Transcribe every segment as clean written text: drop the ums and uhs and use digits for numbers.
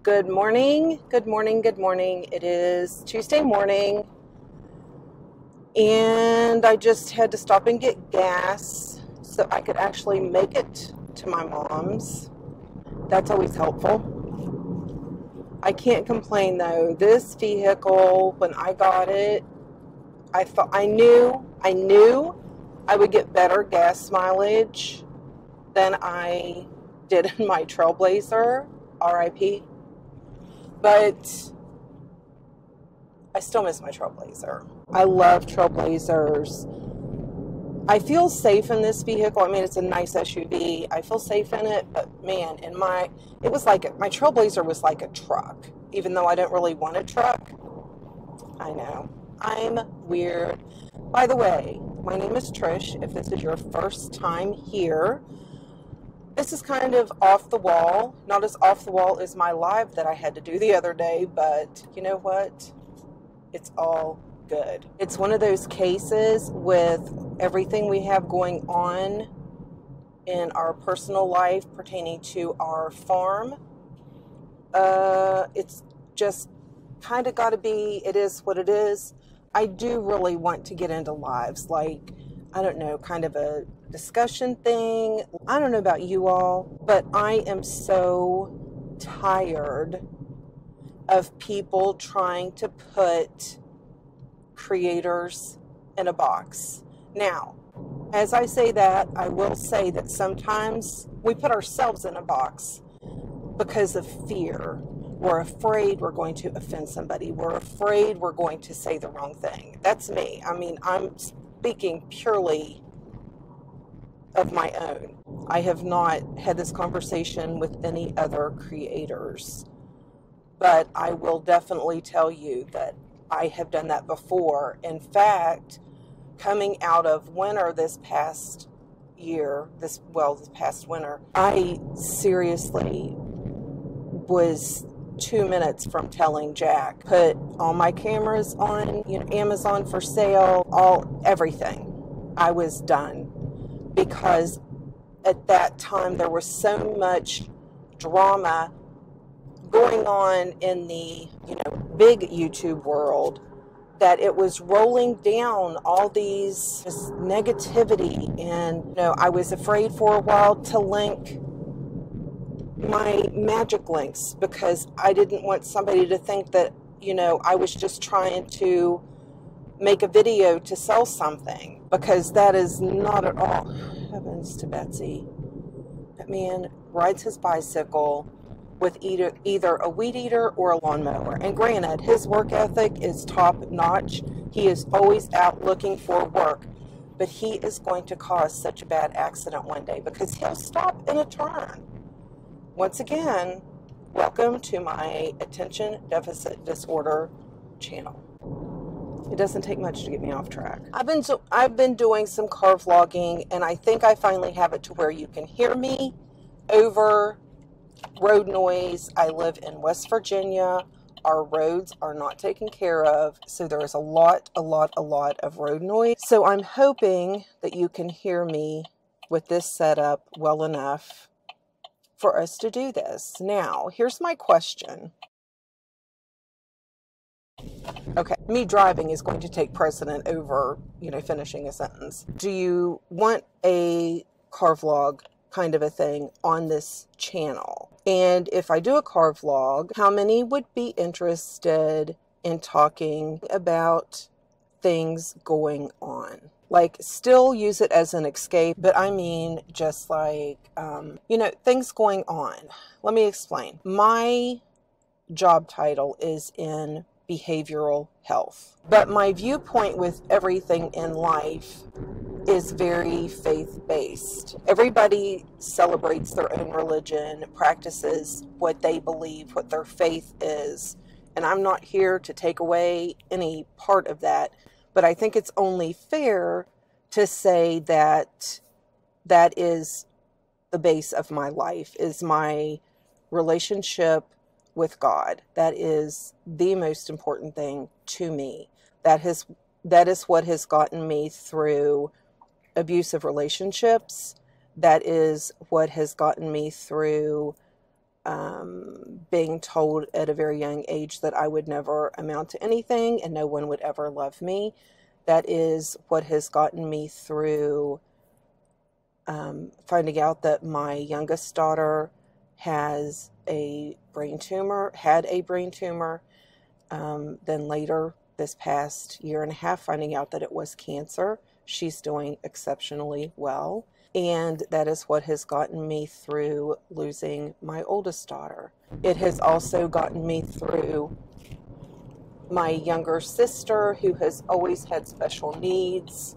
Good morning, good morning, good morning. It is Tuesday morning, and I just had to stop and get gas so I could actually make it to my mom's. That's always helpful. I can't complain though. This vehicle, when I got it, I knew I would get better gas mileage than I did in my Trailblazer, RIP. But I still miss my Trailblazer. I love Trailblazers. I feel safe in this vehicle. I mean, it's a nice SUV. I feel safe in it, but man, my Trailblazer was like a truck, even though I didn't really want a truck. I know. I'm weird. By the way, my name is Trish. If this is your first time here, this is kind of off the wall. Not as off the wall as my live that I had to do the other day, but you know what? It's all good. It's one of those cases with everything we have going on in our personal life pertaining to our farm. It's just kind of got to be, it is what it is. I do really want to get into lives, like, I don't know, kind of a discussion thing. I don't know about you all, but I am so tired of people trying to put creators in a box. Now, as I say that, I will say that sometimes we put ourselves in a box because of fear. We're afraid we're going to offend somebody. We're afraid we're going to say the wrong thing. That's me. I mean, I'm speaking purely of my own. I have not had this conversation with any other creators, but I will definitely tell you that I have done that before. In fact, coming out of winter this past year, this past winter, I seriously was 2 minutes from telling Jack, put all my cameras on, Amazon for sale, everything. I was done, because at that time there was so much drama going on in the big YouTube world that it was rolling down all this negativity. And I was afraid for a while to link my magic links, because I didn't want somebody to think that I was just trying to make a video to sell something, because that is not at all. Heavens to Betsy. That man rides his bicycle with either a weed eater or a lawnmower. And granted, his work ethic is top notch. He is always out looking for work. But he is going to cause such a bad accident one day, because he'll stop in a turn. Once again, welcome to my attention deficit disorder channel. It doesn't take much to get me off track. I've been doing some car vlogging, and I think I finally have it to where you can hear me over road noise. I live in West Virginia. Our roads are not taken care of, so there is a lot of road noise. So I'm hoping that you can hear me with this setup well enough for us to do this. Now, here's my question. Okay, me driving is going to take precedent over, finishing a sentence. Do you want a car vlog kind of a thing on this channel? And if I do a car vlog, how many would be interested in talking about things going on? Like, still use it as an escape, but I mean just like, things going on. Let me explain. My job title is in behavioral health, but my viewpoint with everything in life is very faith-based. Everybody celebrates their own religion, practices what they believe, what their faith is, and I'm not here to take away any part of that, but I think it's only fair to say that that is the base of my life, is my relationship with God. That is the most important thing to me. That is what has gotten me through abusive relationships. That is what has gotten me through being told at a very young age that I would never amount to anything and no one would ever love me. That is what has gotten me through finding out that my youngest daughter has a brain tumor, had a brain tumor. Then later, this past year and a half, finding out that it was cancer. She's doing exceptionally well. And that is what has gotten me through losing my oldest daughter. It has also gotten me through my younger sister, who has always had special needs.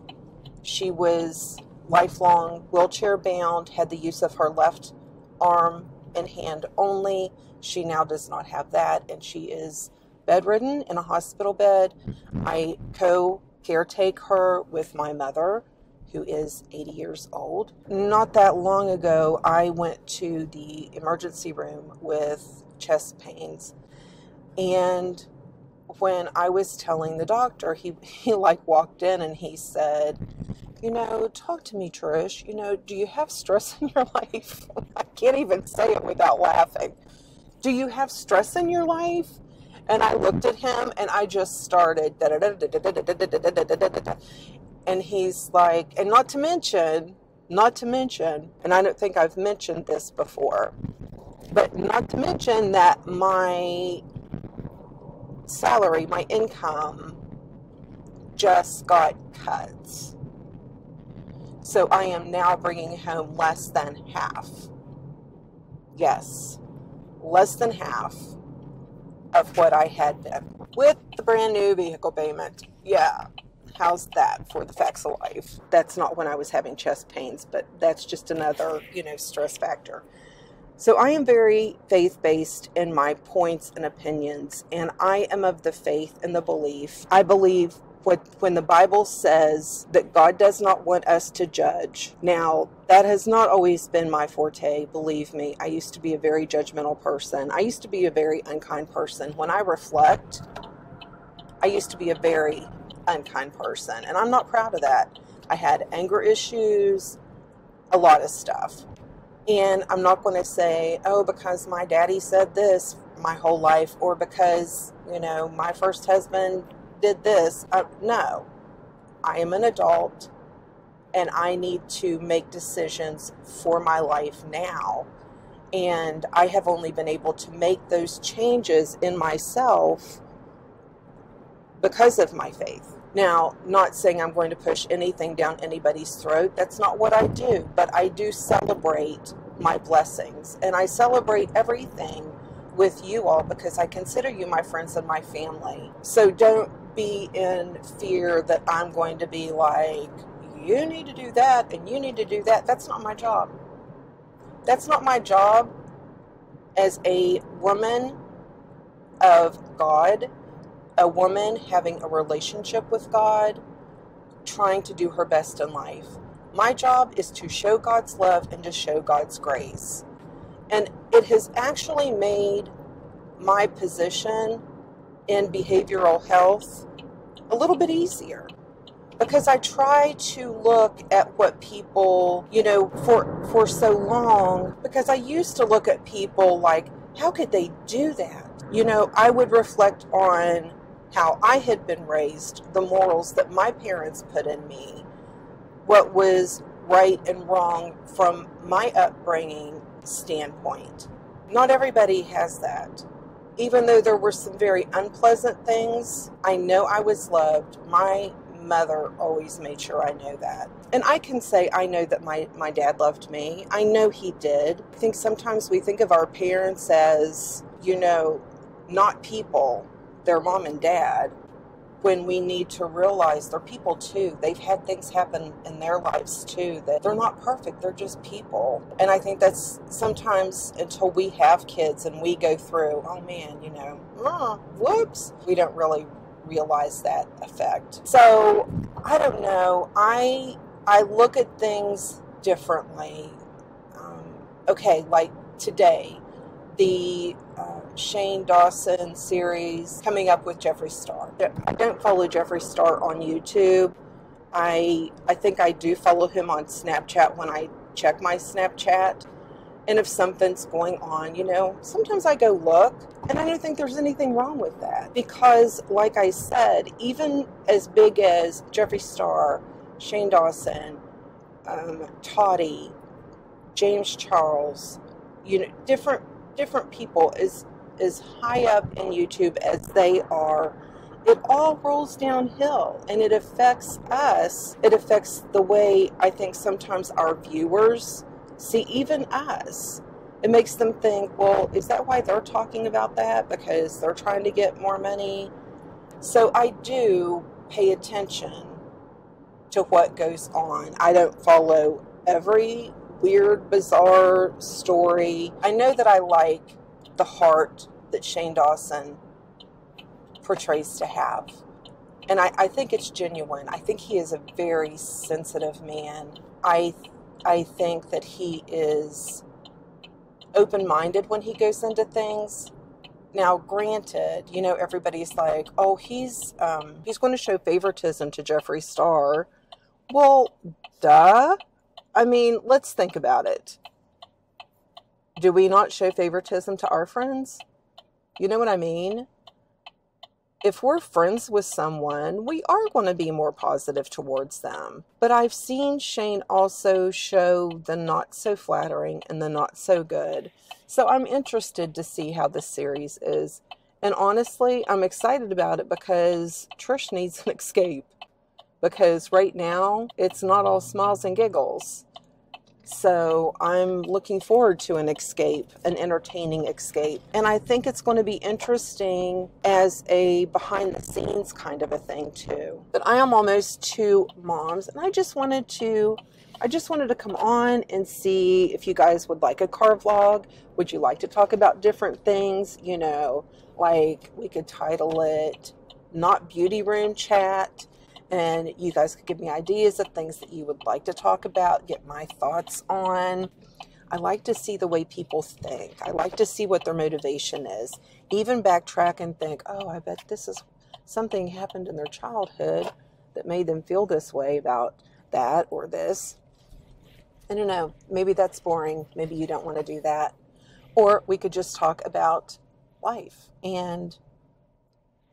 She was lifelong wheelchair bound, had the use of her left arm and hand only. She now does not have that, and she is bedridden in a hospital bed. I caretake her with my mother, who is 80 years old. Not that long ago, I went to the emergency room with chest pains, and when I was telling the doctor, he like walked in and he said, you know, talk to me, Trish. You know, do you have stress in your life? I can't even say it without laughing. Do you have stress in your life? And I looked at him and I just started, and he's like, and not to mention, and I don't think I've mentioned this before, but not to mention that my salary, my income just got cut. So I am now bringing home less than half. Yes, less than half of what I had been with the brand new vehicle payment. Yeah, how's that for the facts of life? That's not when I was having chest pains, but that's just another, stress factor. So I am very faith-based in my points and opinions, and I am of the faith and the belief. I believe when the Bible says that God does not want us to judge. Now, that has not always been my forte, believe me. I used to be a very judgmental person. I used to be a very unkind person. When I reflect, I used to be a very unkind person, and I'm not proud of that. I had anger issues, a lot of stuff. And I'm not going to say, oh, because my daddy said this my whole life, or because, my first husband did this. No, I am an adult and I need to make decisions for my life now. And I have only been able to make those changes in myself because of my faith. Now, not saying I'm going to push anything down anybody's throat. That's not what I do. But I do celebrate my blessings. And I celebrate everything with you all because I consider you my friends and my family. So don't be in fear that I'm going to be like, you need to do that and you need to do that. That's not my job. That's not my job as a woman of God, a woman having a relationship with God, trying to do her best in life. My job is to show God's love and to show God's grace. And it has actually made my position in behavioral health a little bit easier, because I try to look at what people, for so long, because I used to look at people like, how could they do that? I would reflect on how I had been raised, the morals that my parents put in me, what was right and wrong from my upbringing standpoint. Not everybody has that. Even though there were some very unpleasant things, I know I was loved. My mother always made sure I know that. And I can say I know that my dad loved me. I know he did. I think sometimes we think of our parents as, not people, their mom and dad, when we need to realize they're people too. They've had things happen in their lives too, that they're not perfect, they're just people. And I think that's sometimes until we have kids and we go through, oh man, whoops, we don't really realize that effect. So I don't know, I look at things differently. Okay, like today, the Shane Dawson series coming up with Jeffree Star. I don't follow Jeffree Star on YouTube. I think I do follow him on Snapchat when I check my Snapchat. And if something's going on, you know, sometimes I go look, and I don't think there's anything wrong with that. Because, like I said, even as big as Jeffree Star, Shane Dawson, Toddy, James Charles, you know, different people as high up in YouTube as they are, it all rolls downhill, and it affects us. It affects the way I think sometimes our viewers see even us. It makes them think, well, is that why they're talking about that? Because they're trying to get more money? So I do pay attention to what goes on. I don't follow every weird, bizarre story. I know that I like the heart that Shane Dawson portrays to have. And I think it's genuine. I think he is a very sensitive man. I think that he is open-minded when he goes into things. Now, granted, you know, everybody's like, oh, he's going to show favoritism to Jeffree Star. Well, duh. I mean, let's think about it. Do we not show favoritism to our friends? You know what I mean? If we're friends with someone, we are going to be more positive towards them. But I've seen Shane also show the not so flattering and the not so good. So I'm interested to see how this series is. And honestly, I'm excited about it because Trish needs an escape. Because right now, it's not all smiles and giggles. So I'm looking forward to an escape, an entertaining escape. And I think it's going to be interesting as a behind the scenes kind of a thing too. But I am almost 2 moms, and I just wanted to come on and see if you guys would like a car vlog. Would you like to talk about different things? You know, like we could title it Not Beauty Room Chat. And you guys could give me ideas of things that you would like to talk about, get my thoughts on. I like to see the way people think. I like to see what their motivation is. Even backtrack and think, oh, I bet this is something happened in their childhood that made them feel this way about that or this. I don't know. Maybe that's boring. Maybe you don't want to do that. Or we could just talk about life and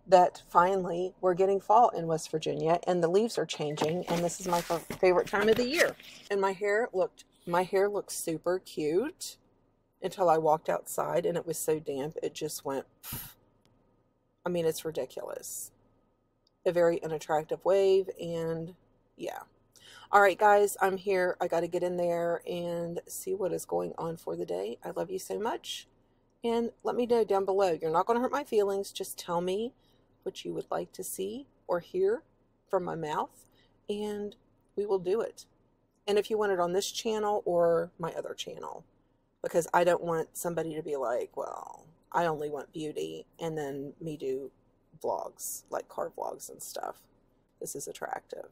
that finally we're getting fall in West Virginia and the leaves are changing, and this is my favorite time of the year. And my hair looked super cute until I walked outside and it was so damp it just went, I mean, it's ridiculous. A very unattractive wave, and yeah. All right, guys, I'm here. I got to get in there and see what is going on for the day. I love you so much, and let me know down below. You're not going to hurt my feelings. Just tell me what you would like to see or hear from my mouth, and we will do it. And if you want it on this channel or my other channel, because I don't want somebody to be like, well, I only want beauty, and then me do vlogs, like car vlogs and stuff. This is attractive.